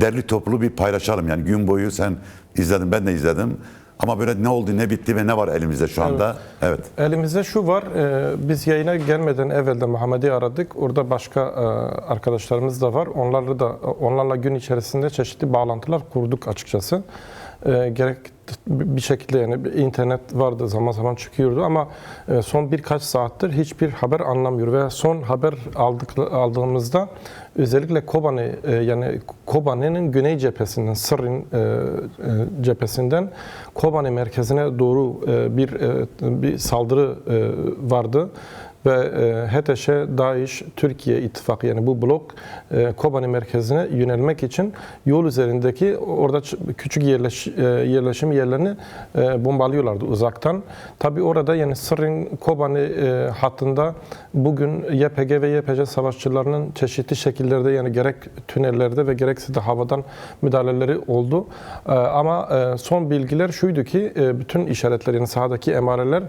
derli toplu bir paylaşalım. Yani gün boyu sen izledin, ben de izledim. Ama böyle ne oldu, ne bitti ve ne var elimizde şu anda? Evet. Elimizde şu var, biz yayına gelmeden evvel de Muhammed'i aradık. Orada başka arkadaşlarımız da var. Onlarla gün içerisinde çeşitli bağlantılar kurduk açıkçası. Gerek bir şekilde yani internet vardı, zaman zaman çıkıyordu ama son birkaç saattir hiçbir haber anlamıyor ve son haber aldığımızda özellikle Kobani yani Kobani'nin güney cephesinden, Sırrın cephesinden Kobani merkezine doğru bir saldırı vardı. Ve HTŞ, DAEŞ, Türkiye ittifakı yani bu blok Kobani merkezine yönelmek için yol üzerindeki orada küçük yerleşim yerlerini bombalıyorlardı uzaktan. Tabi orada yani Sırrın Kobani hattında bugün YPG ve YPC savaşçılarının çeşitli şekillerde yani gerek tünellerde ve gerekse de havadan müdahaleleri oldu. Ama son bilgiler şuydu ki bütün işaretler yani sahadaki emareler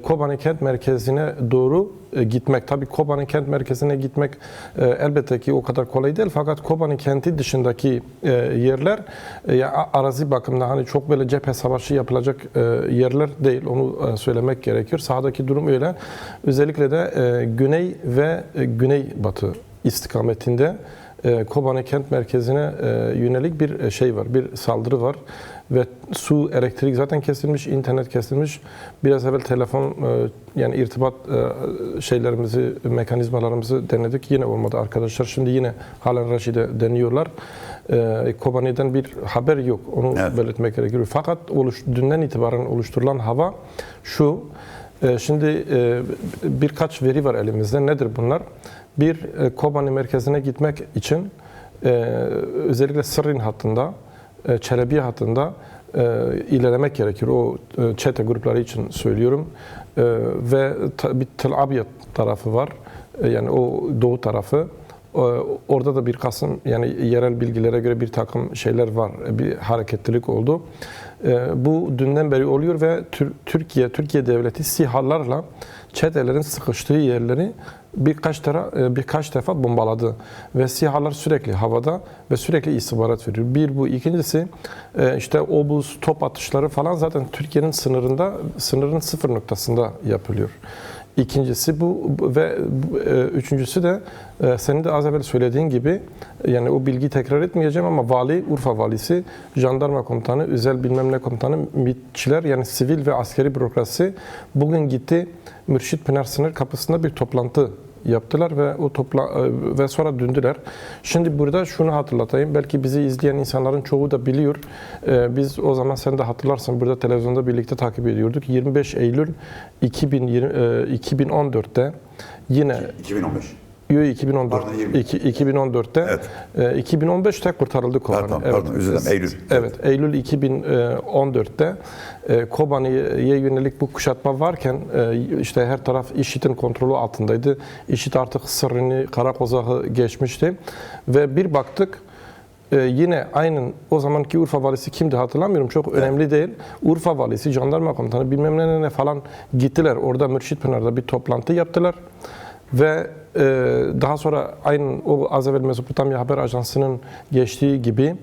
Kobani kent merkezine doğru gitmek. Tabii Kobani kent merkezine gitmek elbette ki o kadar kolay değil. Fakat Kobani kenti dışındaki yerler arazi bakımından hani çok böyle cephe savaşı yapılacak yerler değil. Onu söylemek gerekiyor. Sahadaki durum öyle. Özellikle de güney ve güneybatı istikametinde Kobani kent merkezine yönelik bir şey var. Bir saldırı var. Ve su, elektrik zaten kesilmiş, internet kesilmiş. Biraz evvel telefon yani irtibat şeylerimizi, mekanizmalarımızı denedik. Yine olmadı arkadaşlar. Şimdi yine halen Raşid'e deniyorlar. Kobani'den bir haber yok. Onu belirtmek gerekiyor. Fakat dünden itibaren oluşturulan hava şu. Şimdi birkaç veri var elimizde. Nedir bunlar? Bir, Kobani merkezine gitmek için özellikle Sırrın hattında, Çelebi hattında ilerlemek gerekir. O çete grupları için söylüyorum. Ve bir Tel Abyad tarafı var. Yani o doğu tarafı. Orada da bir kısım yani yerel bilgilere göre bir takım şeyler var. Bir hareketlilik oldu. Bu dünden beri oluyor ve Türkiye devleti SİHA'larla çetelerin sıkıştığı yerleri birkaç defa bombaladı ve SİHA'lar sürekli havada ve sürekli istihbarat veriyor. Bir bu. İkincisi işte obuz, top atışları falan zaten Türkiye'nin sınırın sıfır noktasında yapılıyor. İkincisi bu ve üçüncüsü de senin de az evvel söylediğin gibi yani o bilgiyi tekrar etmeyeceğim ama Urfa valisi, jandarma komutanı, özel bilmem ne komutanı, MİT'çiler yani sivil ve askeri bürokrasi bugün gitti Mürşit Pınar sınır kapısında bir toplantı yaptılar ve sonra döndüler. Şimdi burada şunu hatırlatayım. Belki bizi izleyen insanların çoğu da biliyor. Biz o zaman sen de hatırlarsın burada televizyonda birlikte takip ediyorduk. 25 Eylül 2014'te yine 2015. 2014'te evet. 2015'te kurtarıldı Kobani. Pardon, özür dilerim. Eylül. Evet, Eylül 2014'te Kobani'ye yönelik bu kuşatma varken işte her taraf IŞİD'in kontrolü altındaydı. IŞİD artık Sırrını, Karakozak'ı geçmişti ve bir baktık yine aynen o zamanki Urfa valisi kimdi hatırlamıyorum. Çok önemli değil. Urfa valisi, jandarma komutanı bilmem ne falan gittiler. Orada Mürşit Pınar'da bir toplantı yaptılar. Ve daha sonra aynen o az evvel Mezopotamya Haber Ajansı'nın geçtiği gibi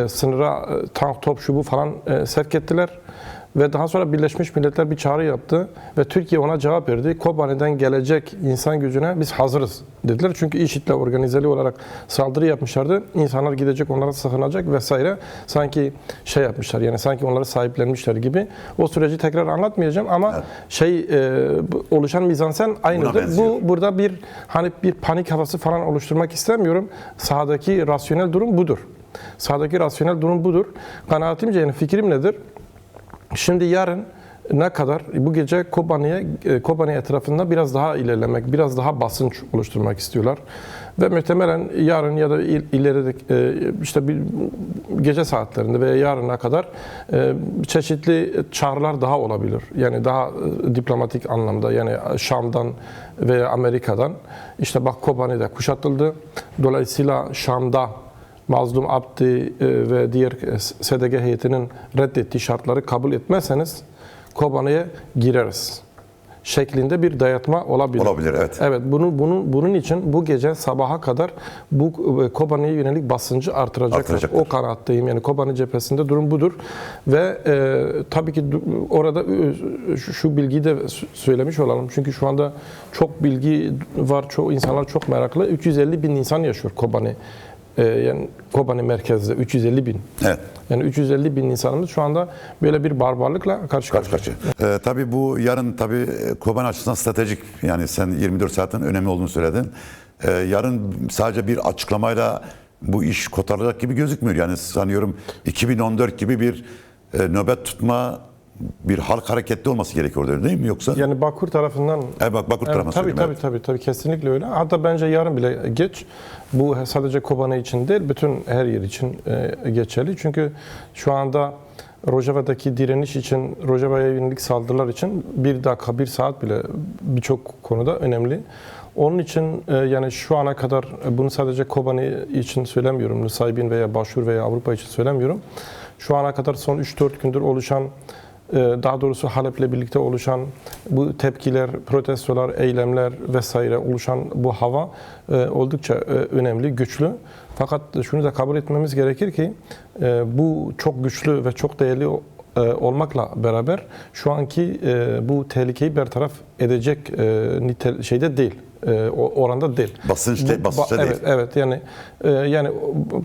sınıra tank, top, şu bu falan sevk ettiler. Ve daha sonra Birleşmiş Milletler bir çağrı yaptı ve Türkiye ona cevap verdi. Kobani'den gelecek insan gücüne biz hazırız dediler. Çünkü IŞİD'le organizeli olarak saldırı yapmışlardı. İnsanlar gidecek, onlara sığınacak vesaire. Sanki şey yapmışlar yani sanki onları sahiplenmişler gibi. O süreci tekrar anlatmayacağım ama oluşan mizansen aynıdır. Burada bir panik havası falan oluşturmak istemiyorum. Sahadaki rasyonel durum budur. Kanaatimce yani fikrim nedir? Şimdi yarın ne kadar bu gece Kobani etrafında biraz daha ilerlemek, biraz daha basınç oluşturmak istiyorlar. Ve muhtemelen yarın ya da ileride işte bir gece saatlerinde veya yarına kadar çeşitli çağrılar daha olabilir. Yani daha diplomatik anlamda yani Şam'dan veya Amerika'dan işte bak Kobani'de kuşatıldı. Dolayısıyla Şam'da Mazlum Abdi ve diğer SDG heyetinin reddettiği şartları kabul etmezseniz Kobani'ye gireriz. şeklinde bir dayatma olabilir. Olabilir, evet. Evet, bunun için bu gece sabaha kadar bu Kobani'ye yönelik basıncı artıracaklar. O kanaattayım. Yani Kobani cephesinde durum budur. Ve tabii ki orada şu bilgiyi de söylemiş olalım. Çünkü şu anda çok bilgi var. Çoğu insanlar çok meraklı. 350 bin insan yaşıyor Kobani. Yani Kobani merkezde 350 bin. Evet. Yani 350 bin insanımız şu anda böyle bir barbarlıkla karşı karşıya. Tabii bu yarın tabii Kobani açısından stratejik. Yani sen 24 saatin önemli olduğunu söyledin. Yarın sadece bir açıklamayla bu iş kotarılacak gibi gözükmüyor. Yani sanıyorum 2014 gibi bir nöbet tutma, bir halk hareketli olması gerekiyor değil mi yoksa? Yani Bakur tarafından Bakur tarafından tabii kesinlikle öyle. Hatta bence yarın bile geç. Bu sadece Kobani için değil, bütün her yer için geçerli. Çünkü şu anda Rojava'daki direniş için, Rojava'ya yönelik saldırılar için bir dakika, bir saat bile birçok konuda önemli. Onun için yani şu ana kadar bunu sadece Kobani için söylemiyorum, Nusaybin veya Başur veya Avrupa için söylemiyorum. Şu ana kadar son 3-4 gündür oluşan, daha doğrusu Halep'le birlikte oluşan bu tepkiler, protestolar, eylemler vesaire oluşan bu hava oldukça önemli, güçlü. Fakat şunu da kabul etmemiz gerekir ki bu çok güçlü ve çok değerli olmakla beraber şu anki bu tehlikeyi bertaraf edecek şeyde değil. Oranda değil. Basınçta değil. Evet yani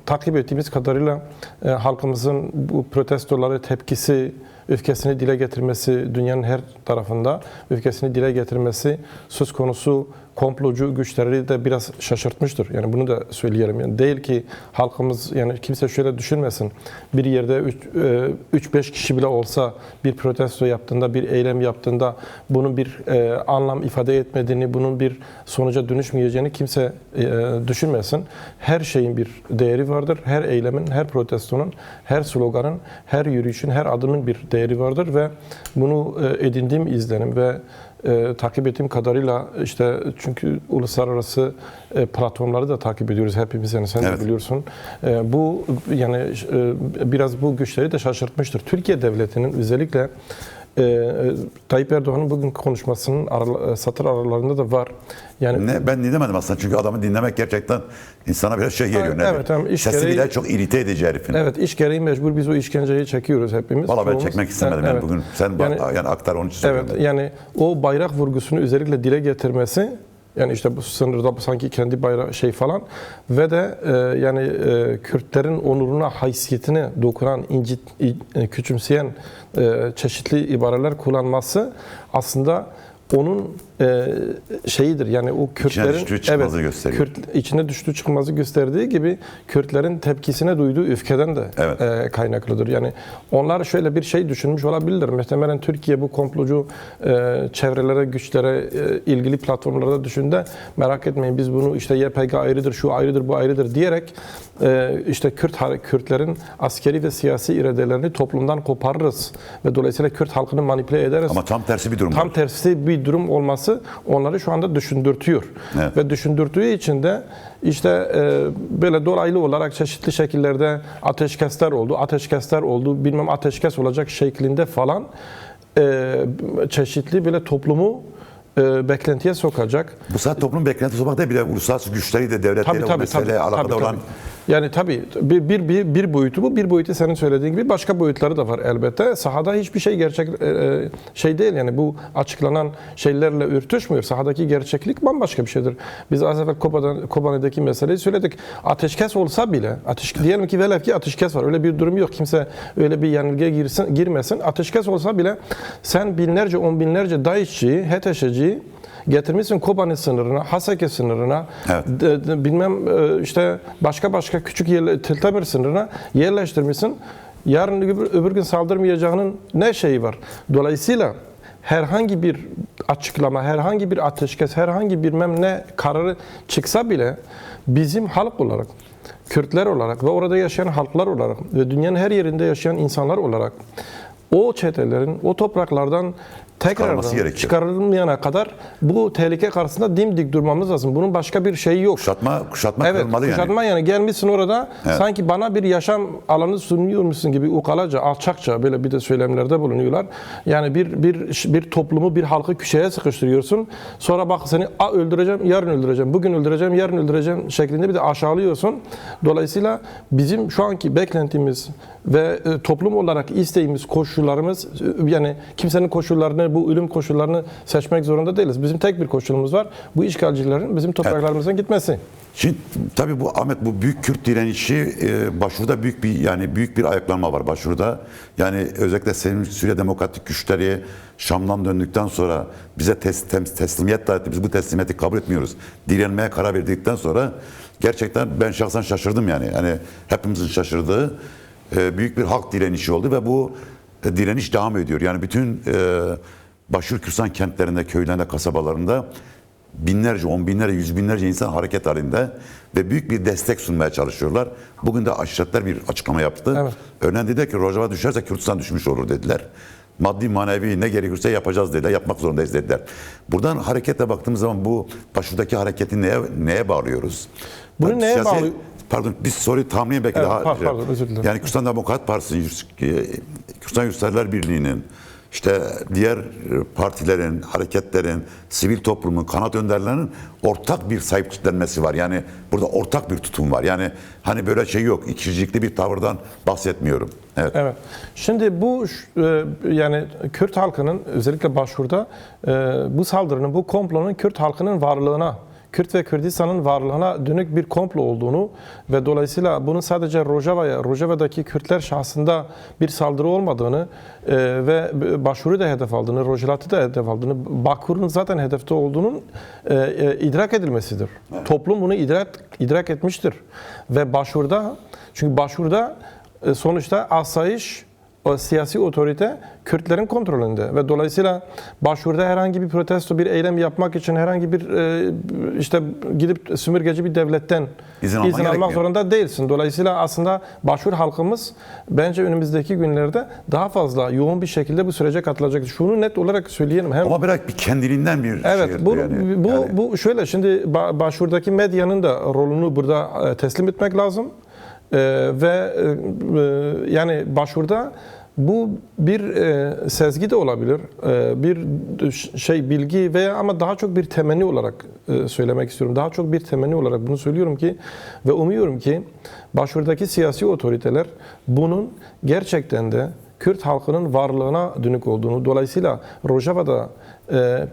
takip ettiğimiz kadarıyla halkımızın bu protestoları tepkisi, öfkesini dile getirmesi, dünyanın her tarafında öfkesini dile getirmesi söz konusu komplocu güçleri de biraz şaşırtmıştır. Yani bunu da söyleyelim. Yani değil ki halkımız, yani kimse şöyle düşünmesin. Bir yerde 3-5 kişi bile olsa bir protesto yaptığında, bir eylem yaptığında bunun bir anlam ifade etmediğini, bunun bir sonuca dönüşmeyeceğini kimse düşünmesin. Her şeyin bir değeri vardır. Her eylemin, her protestonun, her sloganın, her yürüyüşün, her adımın bir değeri vardır ve bunu edindiğim izlenim ve takip ettiğim kadarıyla işte çünkü uluslararası platformları da takip ediyoruz hepimiz, yani sen de biliyorsun. Bu yani biraz bu güçleri de şaşırtmıştır. Türkiye devletinin özellikle Tayyip Erdoğan'ın bugün konuşmasının satır aralarında da var. Yani ben dinlemedim aslında çünkü adamı dinlemek gerçekten insana biraz şey geliyor. Evet, sesi bile çok irite edici herifin. Evet, iş gereği mecbur biz o işkenceyi çekiyoruz hepimiz. Valla ben çekmek istemedim yani bugün. Sen yani aktar onun için söylüyorum. Evet, yani o bayrak vurgusunu özellikle dile getirmesi, yani işte bu sınırda sanki kendi bayrağı falan ve de yani Kürtlerin onuruna, haysiyetine dokunan, küçümseyen çeşitli ibareler kullanması aslında onun şeyidir. Yani o Kürtlerin içine düştüğü çıkmazı gösterdiği gibi Kürtlerin tepkisine duyduğu öfkeden de kaynaklıdır. Yani onlar şöyle bir şey düşünmüş olabilirler. Muhtemelen Türkiye bu komplocu çevrelere, güçlere, ilgili platformlarda düşündü. Merak etmeyin, biz bunu işte YPG ayrıdır, şu ayrıdır, bu ayrıdır diyerek işte Kürtlerin askeri ve siyasi iradelerini toplumdan koparırız ve dolayısıyla Kürt halkını manipüle ederiz. Ama tam tersi bir durum var. Tam tersi bir durum olması onları şu anda düşündürtüyor. Evet. Ve düşündürtüğü için de işte böyle dolaylı olarak çeşitli şekillerde ateşkesler oldu, bilmem ateşkes olacak şeklinde falan çeşitli böyle toplumu beklentiye sokacak. Bu saat toplum beklentisi sokmak değil, bir de uluslararası güçleri de devletleriyle o meseleyle alakalı olan. Yani tabii bir boyutu bu, bir boyutu senin söylediğin gibi başka boyutları da var elbette. Sahada hiçbir şey gerçek şey değil, yani bu açıklanan şeylerle örtüşmüyor. Sahadaki gerçeklik bambaşka bir şeydir. Biz az evvel Kobani'deki meseleyi söyledik. Ateşkes olsa bile, diyelim ki velev ki ateşkes var. Öyle bir durum yok. Kimse öyle bir yanılgıya girmesin. Ateşkes olsa bile sen binlerce, on binlerce DAEŞ'çiyi, HTŞ'ciyi getirmişsin Kobani sınırına, Haseke sınırına, bilmem işte başka küçük Tiltemir sınırına yerleştirmişsin. Yarın öbür gün saldırmayacağının ne şeyi var? Dolayısıyla herhangi bir açıklama, herhangi bir ateşkes, herhangi bir ne kararı çıksa bile bizim halk olarak, Kürtler olarak ve orada yaşayan halklar olarak ve dünyanın her yerinde yaşayan insanlar olarak o çetelerin o topraklardan Çıkarılması tekrardan gerekiyor. çıkarılmayana kadar bu tehlike karşısında dimdik durmamız lazım. Bunun başka bir şeyi yok. Kuşatma Evet, kırılmalı yani. kuşatma yani gelmişsin orada sanki bana bir yaşam alanı sunuyormuşsun gibi ukalaca, alçakça böyle bir de söylemlerde bulunuyorlar. Yani bir toplumu, bir halkı köşeye sıkıştırıyorsun. Sonra bak seni öldüreceğim, yarın öldüreceğim, bugün öldüreceğim, yarın öldüreceğim şeklinde bir de aşağılıyorsun. Dolayısıyla bizim şu anki beklentimiz ve toplum olarak isteğimiz, koşullarımız, yani kimsenin koşullarını, bu ölüm koşullarını seçmek zorunda değiliz. Bizim tek bir koşulumuz var. Bu işgalcilerin bizim topraklarımızdan gitmesi. Şimdi tabii bu Ahmet, bu büyük Kürt direnişi başvuruda büyük bir ayaklanma var başvuruda. Yani özellikle Suriye Demokratik Güçleri Şam'dan döndükten sonra bize teslimiyet dair, biz bu teslimiyeti kabul etmiyoruz. Direnmeye karar verdikten sonra gerçekten ben şahsen şaşırdım yani. Hani hepimizin şaşırdığı büyük bir halk direnişi oldu ve bu direniş devam ediyor. Yani bütün Başur Kürsan kentlerinde, köylerinde, kasabalarında binlerce, on binlerce, yüz binlerce insan hareket halinde ve büyük bir destek sunmaya çalışıyorlar. Bugün de aşiretler bir açıklama yaptı. Evet. Örneğin dedi ki Rojava düşerse Kürdistan düşmüş olur dediler. Maddi manevi ne gerekirse yapacağız dediler, yapmak zorundayız dediler. Buradan hareketle baktığımız zaman bu başvurdaki hareketi neye bağlıyoruz? Bunu neye bağlı? Pardon, bir soruyu tamamlayayım belki Evet, daha. pardon, özür dilerim. Yani Kürdistan Demokrat Partisi, Kürdistan Yurtseverler Birliği'nin, işte diğer partilerin, hareketlerin, sivil toplumun, kanat önderlerinin ortak bir sahiplenmesi var. Yani burada ortak bir tutum var. Yani hani böyle şey yok, ikircikli bir tavırdan bahsetmiyorum. Evet. Evet. Şimdi bu yani Kürt halkının özellikle başvuruda bu saldırının, bu komplonun Kürt halkının varlığına, Kürt ve Kürdistan'ın varlığına dönük bir komplo olduğunu ve dolayısıyla bunun sadece Rojava'daki Kürtler şahsında bir saldırı olmadığını ve başvuru da hedef aldığını, Rojava'yı da hedef aldığını, Bakur'un zaten hedefte olduğunun idrak edilmesidir. Evet. Toplum bunu idrak etmiştir. Ve çünkü başvuruda sonuçta asayiş, o siyasi otorite Kürtlerin kontrolünde ve dolayısıyla başvuruda herhangi bir protesto, bir eylem yapmak için herhangi bir işte gidip sömürgeci bir devletten izin almak zorunda değilsin. Dolayısıyla aslında başvuru halkımız bence önümüzdeki günlerde daha fazla yoğun bir şekilde bu sürece katılacak. Şunu net olarak söyleyelim. Ama bırak bir kendiliğinden bir evet, şey. Bu şöyle, şimdi başvurudaki medyanın da rolünü burada teslim etmek lazım. Yani başvuruda bu bir sezgi de olabilir, bir bilgi veya ama daha çok bir temenni olarak söylemek istiyorum. Daha çok bir temenni olarak bunu söylüyorum ki ve umuyorum ki başvurudaki siyasi otoriteler bunun gerçekten de Kürt halkının varlığına dönük olduğunu, dolayısıyla Rojava'da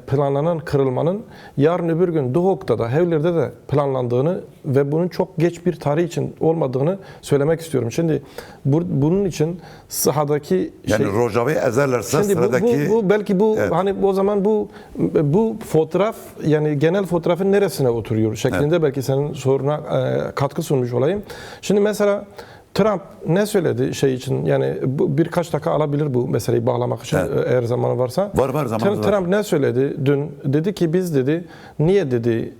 planlanan kırılmanın yarın öbür gün Duhok'ta da, Hevler'de de planlandığını ve bunun çok geç bir tarih için olmadığını söylemek istiyorum. Şimdi bunun için sahadaki Rojava'yı ezerlerse sıradaki... belki evet. Hani o zaman bu fotoğraf, yani genel fotoğrafın neresine oturuyor şeklinde evet. Belki senin soruna katkı sunmuş olayım. Şimdi mesela Trump ne söyledi için, yani birkaç dakika alabilir bu meseleyi bağlamak için, evet. Eğer zamanı varsa. Var zamanı. Trump ne söyledi dün? Dedi ki biz dedi niye dedi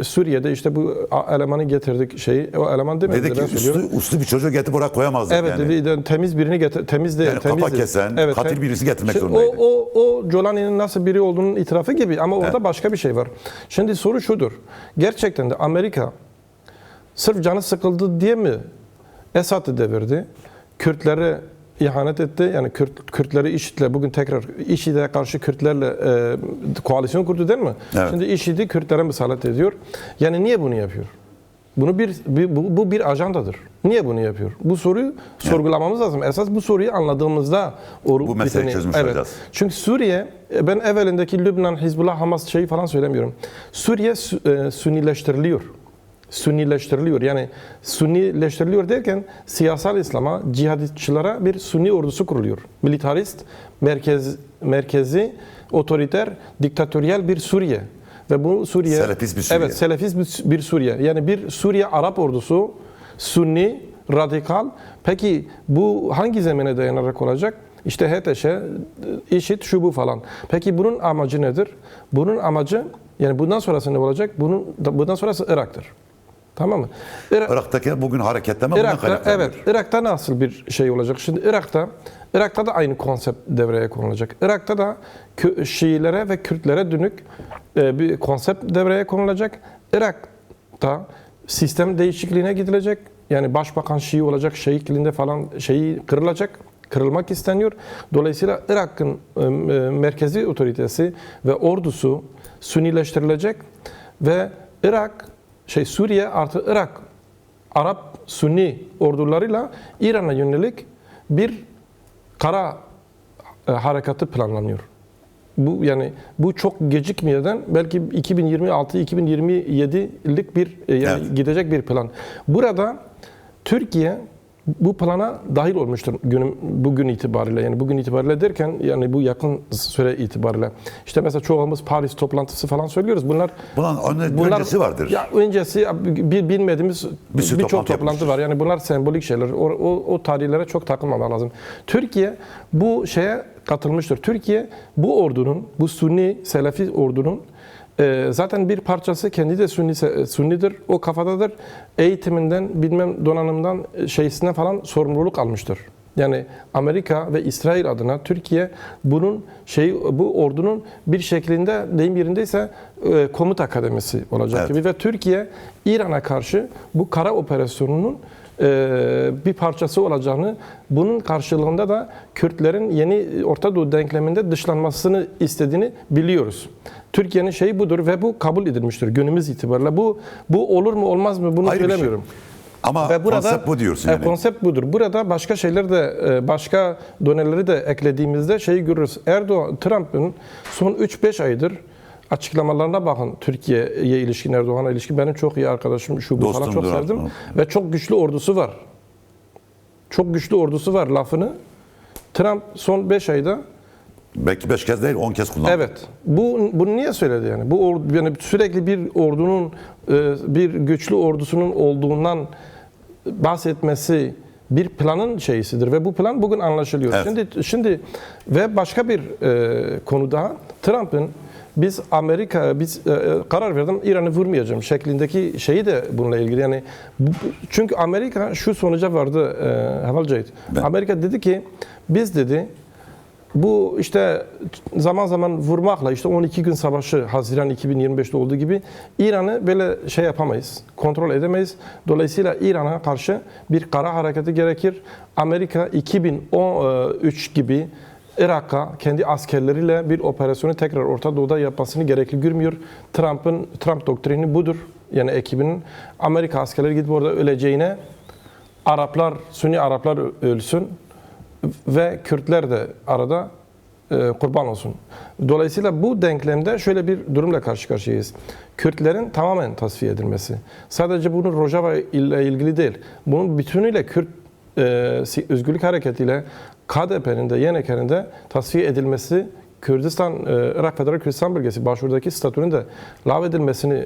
Suriye'de işte bu elemanı getirdik o eleman demedi. Dedi ki uslu bir çocuğu getirip oraya koyamazdık evet, yani. Evet dedi, temiz birini temiz de. Yani kafa kesen, evet, katil birisi getirmek zorundaydı. O Jolani'nin nasıl biri olduğunun itirafı gibi ama orada evet. Başka bir şey var. Şimdi soru şudur. Gerçekten de Amerika sırf canı sıkıldı diye mi Esad'ı devirdi, Kürtlere ihanet etti, yani Kürtleri IŞİD'le bugün tekrar IŞİD'e karşı Kürtlerle koalisyon kurdu değil mi? Evet. Şimdi IŞİD'i Kürtlere musallat ediyor. Yani niye bunu yapıyor? Bu bir ajandadır. Niye bunu yapıyor? Bu soruyu sorgulamamız lazım. Esas bu soruyu anladığımızda bu meseleyi çözmüş olacağız. Çünkü Suriye, ben evvelindeki Lübnan, Hizbullah, Hamas falan söylemiyorum. Suriye Sünnileştiriliyor. Sünnileştiriliyor. Yani Sünnileştiriliyor derken siyasal İslam'a, cihadistçılara bir Sünni ordusu kuruluyor. Militarist, merkezi, otoriter, diktatöryel bir Suriye. Ve bu Suriye... Selefist bir Suriye. Evet, Selefist bir Suriye. Yani bir Suriye Arap ordusu, Sünni, radikal. Peki bu hangi zemine dayanarak olacak? İşte HTŞ, IŞİD, şu bu falan. Peki bunun amacı nedir? Bunun amacı, yani bundan sonrası ne olacak? Bundan sonrası Irak'tır. Tamam mı? Irak'taki bugün hareketleme bundan Irak'ta, kaynaklanıyor. evet, Irak'ta nasıl bir şey olacak? Şimdi Irak'ta da aynı konsept devreye konulacak. Irak'ta da Şiilere ve Kürtlere dönük bir konsept devreye konulacak. Irak'ta sistem değişikliğine gidilecek. Yani başbakan Şii olacak, şeyhliğinde falan şeyi kırılacak. Kırılmak isteniyor. Dolayısıyla Irak'ın merkezi otoritesi ve ordusu Sünnileştirilecek ve Suriye artı Irak Arap Sünni ordularıyla İran'a yönelik bir kara harekatı planlanıyor. Bu çok gecikmeden belki 2026-2027'lik bir Evet. gidecek bir plan. Burada Türkiye bu plana dahil olmuştur bugün itibariyle. Yani bugün itibariyle derken yani bu yakın süre itibariyle. İşte mesela çoğumuz Paris toplantısı falan söylüyoruz. Bunlar Öncesi vardır. Ya öncesi bilmediğimiz Bir sürü birçok toplantı toplantı var. Yani bunlar sembolik şeyler. O tarihlere çok takılmamak lazım. Türkiye bu şeye katılmıştır. Türkiye bu ordunun, bu Sunni Selefi ordunun zaten bir parçası, kendi de Sünnidir, o kafadadır. Eğitiminden, bilmem donanımdan, şeysinden falan sorumluluk almıştır. Yani Amerika ve İsrail adına Türkiye bu ordunun bir şeklinde, deyim yerindeyse komuta akademisi olacak Evet. gibi ve Türkiye İran'a karşı bu kara operasyonunun bir parçası olacağını, bunun karşılığında da Kürtlerin yeni Orta Doğu denkleminde dışlanmasını istediğini biliyoruz. Türkiye'nin şeyi budur ve bu kabul edilmiştir günümüz itibariyle. Bu olur mu olmaz mı bunu Ayrı bir şey. söylemiyorum. Ama Ve burada, konsept bu diyorsun yani. Konsept budur. Burada başka şeyler de, başka doneleri de eklediğimizde şeyi görürüz. Trump'ın son 3-5 aydır açıklamalarına bakın, Türkiye'ye ilişkin, Erdoğan'a ilişkin. Benim çok iyi arkadaşım, şu bu falan çok Dostumdur sevdim. Erdoğan. Ve çok güçlü ordusu var. Çok güçlü ordusu var lafını. Trump son 5 ayda Belki 5 kez değil 10 kez kullandı. evet. Bunu niye söyledi yani? Yani sürekli bir ordunun, bir güçlü ordusunun olduğundan bahsetmesi bir planın şeysidir ve bu plan bugün anlaşılıyor. Evet. Şimdi ve başka bir konu daha, Trump'ın biz karar verdim İran'ı vurmayacağım şeklindeki şeyi de bununla ilgili. Yani çünkü Amerika şu sonuca vardı Heval Cahit. Amerika dedi ki biz dedi bu işte zaman zaman vurmakla, işte 12 gün savaşı Haziran 2025'te olduğu gibi İran'ı böyle şey yapamayız, kontrol edemeyiz. Dolayısıyla İran'a karşı bir kara hareketi gerekir. Amerika 2013 gibi Irak'a kendi askerleriyle bir operasyonu tekrar Orta Doğu'da yapmasını gerekli görmüyor. Trump doktrini budur. Yani ekibinin Amerika askerleri gidip orada öleceğine Sünni Araplar ölsün ve Kürtler de arada kurban olsun. Dolayısıyla bu denklemde şöyle bir durumla karşı karşıyayız. Kürtlerin tamamen tasfiye edilmesi. Sadece bunun Rojava ile ilgili değil. Bunun bütünüyle Kürt özgürlük hareketiyle KDP'nin de YNK'nin de tasfiye edilmesi, Irak Federal Kürdistan Bölgesi başvurudaki statünün de lağvedilmesini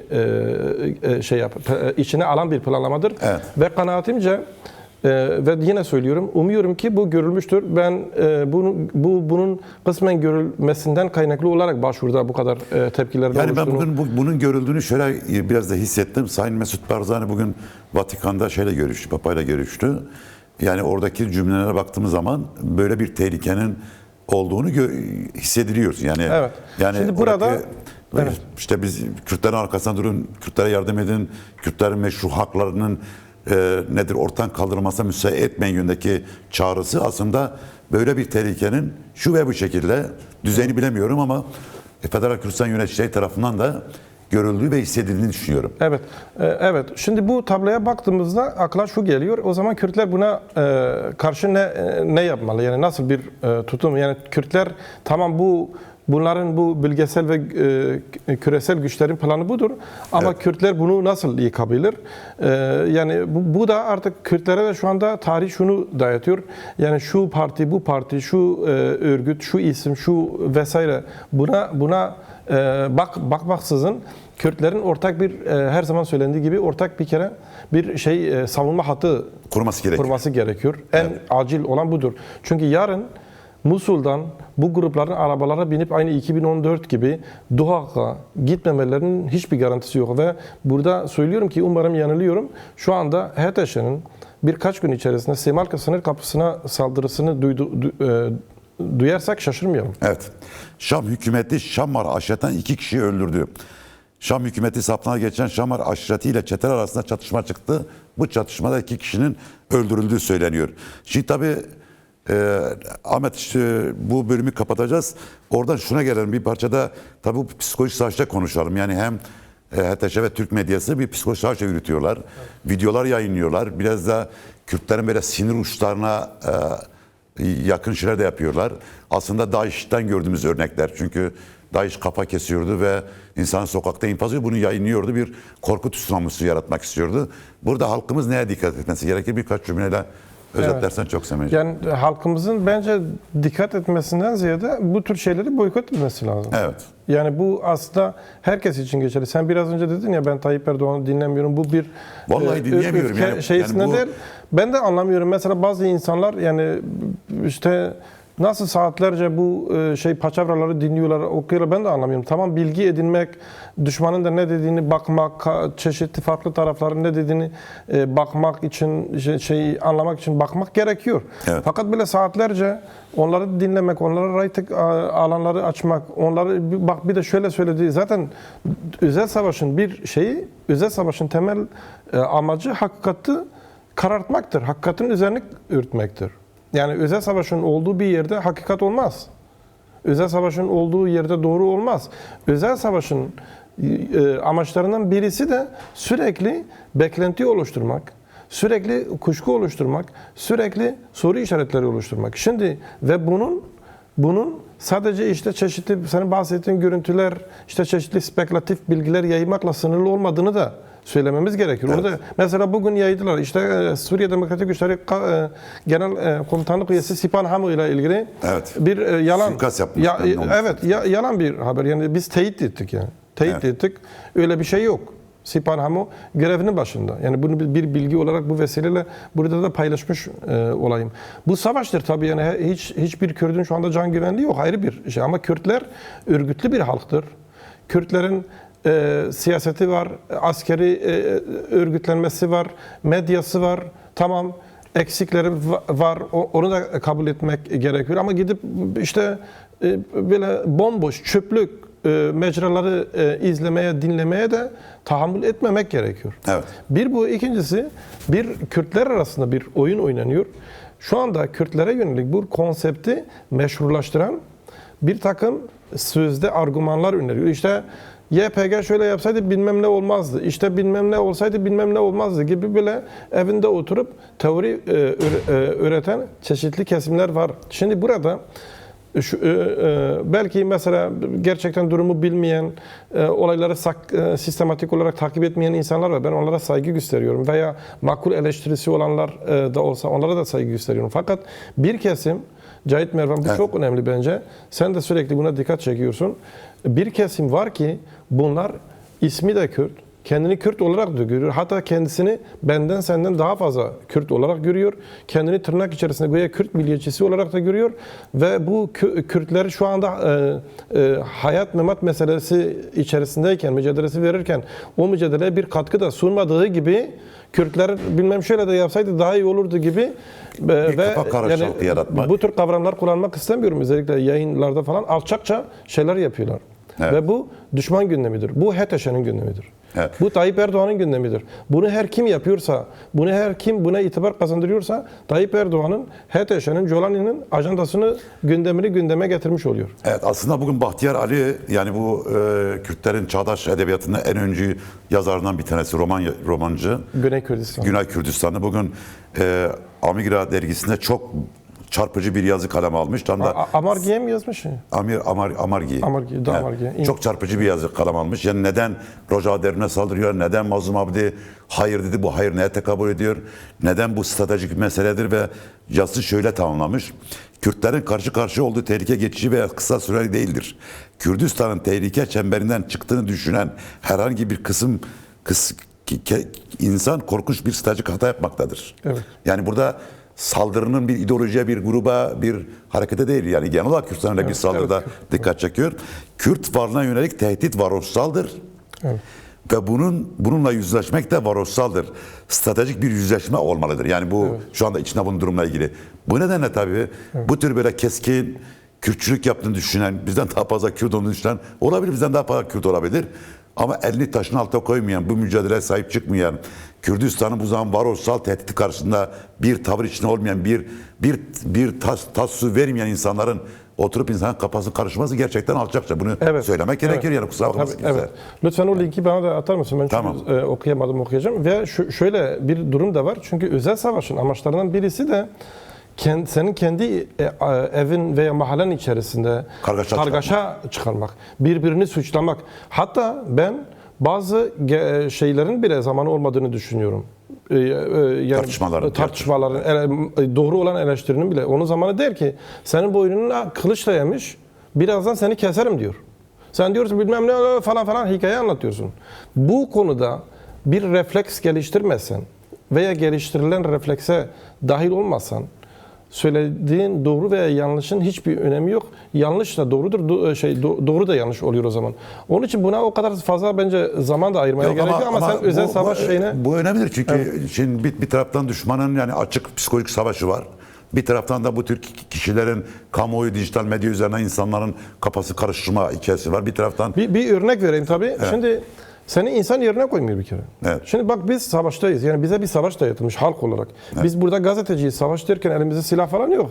içine alan bir planlamadır. Evet. Ve kanaatimce ve yine söylüyorum, umuyorum ki bu görülmüştür. Ben bunun kısmen görülmesinden kaynaklı olarak başvuruda bu kadar tepkilerde Yani ben oluştuğunu... bugün bunun görüldüğünü şöyle biraz da hissettim. Sayın Mesut Barzani bugün Vatikan'da görüştü, Papa'yla görüştü. Yani oradaki cümlelere baktığımız zaman böyle bir tehlikenin olduğunu hissediliyoruz. Yani Evet. yani Şimdi burada işte biz Kürtlerin arkasında durun, Kürtlere yardım edin, Kürtlerin meşru haklarının ortadan kaldırılmasına müsaade etmeyin yönündeki çağrısı aslında böyle bir tehlikenin şu ve bu şekilde düzeyini bilemiyorum ama Federal Kürdistan yöneticileri tarafından da görüldüğü ve hissedildiğini düşünüyorum. Evet. Evet. Şimdi bu tabloya baktığımızda akla şu geliyor. O zaman Kürtler buna karşı ne yapmalı? Yani nasıl bir tutum? Yani Kürtler tamam bunların bu bölgesel ve küresel güçlerin planı budur. Ama evet, Kürtler bunu nasıl yıkabilir? Yani bu da artık Kürtlere de şu anda tarih şunu dayatıyor. Yani şu parti, bu parti, şu örgüt, şu isim, şu vesaire buna bakmaksızın Kürtlerin ortak bir her zaman söylendiği gibi ortak savunma hattı kurması gerekiyor. En acil olan budur. Çünkü yarın Musul'dan bu grupların arabalara binip aynı 2014 gibi Duhak'a gitmemelerinin hiçbir garantisi yok. Ve burada söylüyorum ki umarım yanılıyorum. Şu anda HTŞ'nin birkaç gün içerisinde Semalka sınır kapısına saldırısını duyarsak şaşırmayalım. Evet. Şam hükümeti Şammar aşiretten 2 kişiyi öldürdü. Şam hükümeti saptana geçen Şammar aşireti ile çeteler arasında çatışma çıktı. Bu çatışmada 2 kişinin öldürüldüğü söyleniyor. Şimdi tabii Ahmet işte bu bölümü kapatacağız. Oradan şuna gelelim bir parçada tabii bu psikolojik savaşta konuşalım. Yani hem HTŞ ve Türk medyası bir psikolojik savaş yürütüyorlar. Evet. Videolar yayınlıyorlar. Biraz da Kürtlerin böyle sinir uçlarına yakın şeyler de yapıyorlar. Aslında DAEŞ'ten gördüğümüz örnekler. Çünkü DAEŞ kafa kesiyordu ve insanı sokakta infaz ediyor. Bunu yayınlıyordu. Bir korku tsunamisi yaratmak istiyordu. Burada halkımız neye dikkat etmesi gerekir? Birkaç cümleyle özetlersen çok sevinirim. Yani halkımızın bence dikkat etmesinden ziyade bu tür şeyleri boykot etmesi lazım. Evet. Yani bu aslında herkes için geçerli. Sen biraz önce dedin ya ben Tayyip Erdoğan'ı dinlemiyorum. Bu bir vallahi dinleyemiyorum. Şeysine yani bu... değil. Ben de anlamıyorum. Mesela bazı insanlar yani işte nasıl saatlerce bu paçavraları dinliyorlar, okuyorlar ben de anlamıyorum. Tamam bilgi edinmek, düşmanın da ne dediğini bakmak, çeşitli farklı tarafların ne dediğini bakmak için, anlamak için bakmak gerekiyor. Evet. Fakat böyle saatlerce onları dinlemek, onlara raytık alanları açmak, onları bak bir de şöyle söyledi. Zaten özel savaşın temel amacı hakikati karartmaktır. Hakikatin üzerini örtmektir. Yani özel savaşın olduğu bir yerde hakikat olmaz. Özel savaşın olduğu yerde doğru olmaz. Özel savaşın amaçlarından birisi de sürekli beklenti oluşturmak, sürekli kuşku oluşturmak, sürekli soru işaretleri oluşturmak. Şimdi ve bunun sadece işte çeşitli senin bahsettiğin görüntüler, işte çeşitli spekülatif bilgiler yaymakla sınırlı olmadığını da söylememiz gerekiyor. Evet. Orada mesela bugün yaydılar. İşte Suriye Demokratik Güçleri Genel Komutanlık Üyesi Sipan Hamu ile ilgili bir yalan yalan bir haber. Yani biz teyit ettik yani. Teyit ettik. Öyle bir şey yok. Sipan Hamu görevinin başında. Yani bunu bir bilgi olarak bu vesileyle burada da paylaşmış olayım. Bu savaştır tabii yani hiçbir Kürt'ün şu anda can güvenliği yok. Ayrı bir şey ama Kürtler örgütlü bir halktır. Kürtlerin siyaseti var, askeri örgütlenmesi var, medyası var. Tamam eksikleri var. Onu da kabul etmek gerekiyor. Ama gidip işte böyle bomboş, çöplük mecraları izlemeye, dinlemeye de tahammül etmemek gerekiyor. Evet. Bir bu. İkincisi bir Kürtler arasında bir oyun oynanıyor. Şu anda Kürtlere yönelik bu konsepti meşrulaştıran bir takım sözde argümanlar öneriyor. İşte YPG şöyle yapsaydı bilmem ne olmazdı. İşte bilmem ne olsaydı bilmem ne olmazdı gibi böyle evinde oturup teori öğreten çeşitli kesimler var. Şimdi burada belki mesela gerçekten durumu bilmeyen, olayları sistematik olarak takip etmeyen insanlar var. Ben onlara saygı gösteriyorum. Veya makul eleştirisi olanlar da olsa onlara da saygı gösteriyorum. Fakat bir kesim, Cahit Mervan bu çok önemli bence. Sen de sürekli buna dikkat çekiyorsun. Bir kesim var ki bunlar ismi de Kürt, kendini Kürt olarak da görüyor. Hatta kendisini benden senden daha fazla Kürt olarak görüyor. Kendini tırnak içerisinde güya Kürt milliyetçisi olarak da görüyor. Ve bu Kürtleri şu anda hayat memat meselesi içerisindeyken, mücadelesi verirken o mücadeleye bir katkı da sunmadığı gibi Kürtler bilmem şöyle de yapsaydı daha iyi olurdu gibi ve yani yaratmak. Bu tür kavramlar kullanmak istemiyorum. Özellikle yayınlarda falan alçakça şeyler yapıyorlar. Evet. Ve bu düşman gündemidir. Bu HTŞ'nin gündemidir. Evet. Bu Tayyip Erdoğan'ın gündemidir. Bunu her kim yapıyorsa, bunu her kim buna itibar kazandırıyorsa Tayyip Erdoğan'ın, HTŞ'nin, Jolani'nin ajandasını, gündeme getirmiş oluyor. Evet, aslında bugün Bahtiyar Ali yani bu Kürtlerin çağdaş edebiyatında en öncü yazarlarından bir tanesi, romancı. Güney Kürdistan'da bugün Amigra dergisinde çok çarpıcı bir yazı kalem almış. Tam da Amargi'ye mi yazmış? Amargi. Çok çarpıcı bir yazı kalem almış. Yani neden Roja Derun'a saldırıyor? Neden Mazlum Abdi hayır dedi? Bu hayır neye tekabül ediyor? Neden bu stratejik bir meseledir? Ve yazısı şöyle tamamlamış. Kürtlerin karşı karşıya olduğu tehlike geçici veya kısa süreli değildir. Kürdistan'ın tehlike çemberinden çıktığını düşünen herhangi bir insan korkunç bir stratejik hata yapmaktadır. Evet. Yani burada saldırının bir ideolojiye, bir gruba, bir harekete değil. Yani genel olarak Kürtler'e bir saldırıda dikkat çekiyor. Kürt varlığına yönelik tehdit varoluşsaldır. Evet. Ve bununla yüzleşmek de varoluşsaldır. Stratejik bir yüzleşme olmalıdır. Yani bu şu anda içinde bulunduğu durumla ilgili. Bu nedenle tabii bu tür böyle keskin Kürtçülük yaptığını düşünen, bizden daha fazla Kürt olduğunu düşünen olabilir, bizden daha fazla Kürt olabilir. Ama elini taşın altına koymayan, bu mücadeleye sahip çıkmayan, Kürdistan'ın bu zaman varoluşsal tehdidi karşısında bir tavır içinde olmayan, bir tas su vermeyen insanların oturup insanın kafasını karışması gerçekten alçakça. Bunu söylemek gerekir yani, kusura bakmasın kimse. Evet. Lütfen o linki bana da atar mısın? Ben çünkü okuyamadım, okuyacağım. Ve şöyle bir durum da var. Çünkü özel savaşın amaçlarından birisi de senin kendi evin veya mahallen içerisinde kargaşa çıkarmak, birbirini suçlamak. Hatta ben bazı şeylerin bile zamanı olmadığını düşünüyorum. Yani tartışmaların doğru olan eleştirinin bile onun zamanı der ki senin boynuna kılıçla yemiş, birazdan seni keserim diyor. Sen diyorsun bilmem ne falan falan hikaye anlatıyorsun. Bu konuda bir refleks geliştirmezsen veya geliştirilen reflekse dahil olmasan, söylediğin doğru veya yanlışın hiçbir önemi yok. Yanlış da doğrudur, doğru da yanlış oluyor o zaman. Onun için buna o kadar fazla bence zaman da ayırmaya gerekiyor ama sen özel savaş şeyine... Bu önemlidir çünkü şimdi bir taraftan düşmanın yani açık psikolojik savaşı var. Bir taraftan da bu tür kişilerin kamuoyu, dijital medya üzerinden insanların kafası karıştırma hikayesi var. Bir taraftan... Bir örnek vereyim tabii. Evet. Şimdi seni insan yerine koymuyor bir kere. Evet. Şimdi bak biz savaştayız. Yani bize bir savaş dayatılmış halk olarak. Evet. Biz burada gazeteciyiz. Savaş derken elimizde silah falan yok.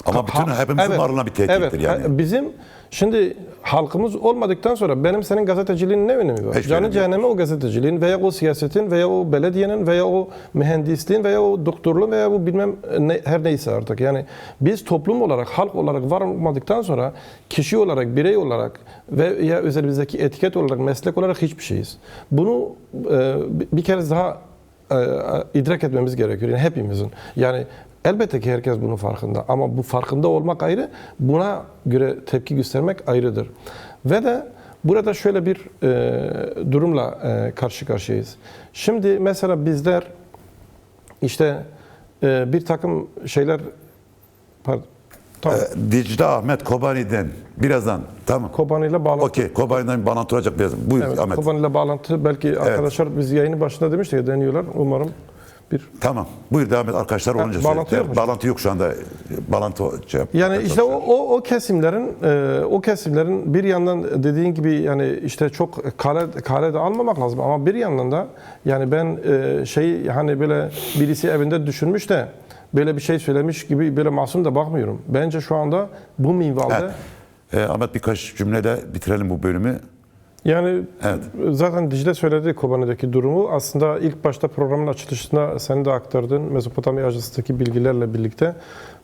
Ama bütün hepimizin varlığına bir tehdittir yani. Bizim şimdi halkımız olmadıktan sonra benim senin gazeteciliğin ne önemi var? Canı cehenneme o gazeteciliğin veya o siyasetin veya o belediyenin veya o mühendisliğin veya o doktorluğun veya bu bilmem her neyse artık. Yani biz toplum olarak, halk olarak var olmadıktan sonra kişi olarak, birey olarak veya üzerimizdeki etiket olarak, meslek olarak hiçbir şeyiz. Bunu bir kere daha idrak etmemiz gerekiyor. Yani hepimizin. Yani elbette ki herkes bunun farkında ama bu farkında olmak ayrı, buna göre tepki göstermek ayrıdır. Ve de burada şöyle bir durumla karşı karşıyayız. Şimdi mesela bizler işte bir takım şeyler tamam. Dicle Ahmet Kobani'den birazdan tamam. Kobani ile bağlantı. Okey, Kobani'den bir bağlantı olacak birazdan. Buyur evet, Ahmet. Kobani ile bağlantı belki arkadaşlar biz yayının başında demiştik ya deniyorlar umarım. Tamam. Buyur devam et arkadaşlar olunca. Bağlantı yok şu anda. Bağlantı yani işte o kesimlerin bir yandan dediğin gibi yani işte çok kale de almamak lazım ama bir yandan da yani ben hani böyle birisi evinde düşünmüş de böyle bir şey söylemiş gibi böyle masum da bakmıyorum. Bence şu anda bu minvalde Ahmet birkaç cümleyle bitirelim bu bölümü. Yani zaten Dicle söyledi Kobani'deki durumu. Aslında ilk başta programın açılışında sen de aktardın Mezopotamya Ajansı'ndaki bilgilerle birlikte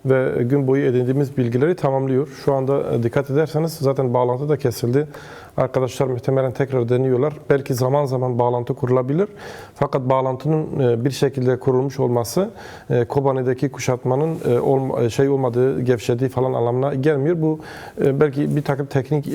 ve gün boyu edindiğimiz bilgileri tamamlıyor. Şu anda dikkat ederseniz zaten bağlantı da kesildi. Arkadaşlar muhtemelen tekrar deniyorlar. Belki zaman zaman bağlantı kurulabilir. Fakat bağlantının bir şekilde kurulmuş olması Kobani'deki kuşatmanın olmadığı, gevşediği falan anlamına gelmiyor. Bu belki bir takım teknik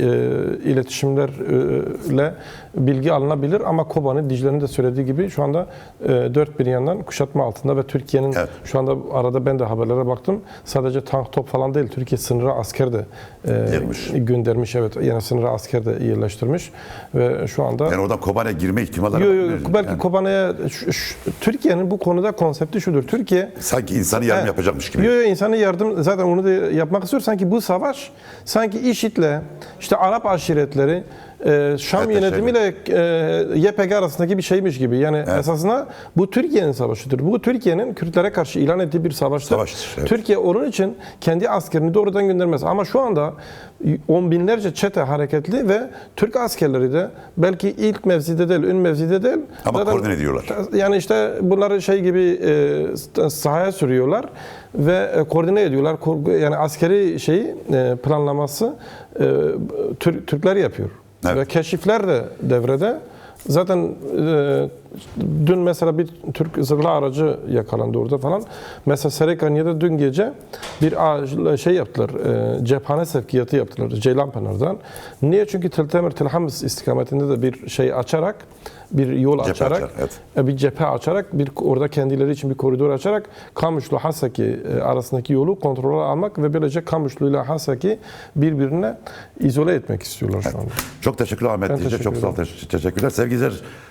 iletişimlerle bilgi alınabilir ama Kobani, Dicle'nin de söylediği gibi şu anda dört bir yandan kuşatma altında ve Türkiye'nin şu anda arada ben de haberlere baktım. Sadece tank, top falan değil. Türkiye sınıra asker de göndermiş. Evet, yani sınıra asker de yerleştirmiş ve şu anda... Yani oradan Kobani'ye girme ihtimalleri var. Belki yani. Kobani'ye... Türkiye'nin bu konuda konsepti şudur. Türkiye... Sanki insanı yardım yapacakmış gibi. İnsanı yardım... Zaten onu da yapmak istiyor. Sanki bu savaş, sanki IŞİD'le, işte Arap aşiretleri, Şam yönetimiyle YPG arasındaki bir şeymiş gibi. Yani esasında bu Türkiye'nin savaşıdır. Bu Türkiye'nin Kürtlere karşı ilan ettiği bir savaştır. Türkiye onun için kendi askerini doğrudan göndermez. Ama şu anda on binlerce çete hareketli ve Türk askerleri de belki ilk mevzide değil, ön mevzide değil. Ama koordine ediyorlar. Yani işte bunları şey gibi sahaya sürüyorlar ve koordine ediyorlar. Yani askeri planlaması Türkler yapıyor. Evet. Ve keşifler de devrede. Zaten dün mesela bir Türk zırhlı aracı yakalandı orada falan. Mesela Serekaniye'de dün gece bir şey yaptılar, cephane sevkiyatı yaptılar Ceylanpınar'dan. Niye? Çünkü Tiltemir Tilhamiz istikametinde de bir şey açarak, bir yol Cephe açarak, açar, evet. bir cephe açarak, orada kendileri için bir koridor açarak Kamışlı Haseki arasındaki yolu kontrole almak ve böylece Kamışlı ile Haseki birbirine izole etmek istiyorlar şu anda. Çok teşekkürler Ahmet Ben Dicle. teşekkür Çok sağ ol. Teşekkürler. Sevgili izleyiciler,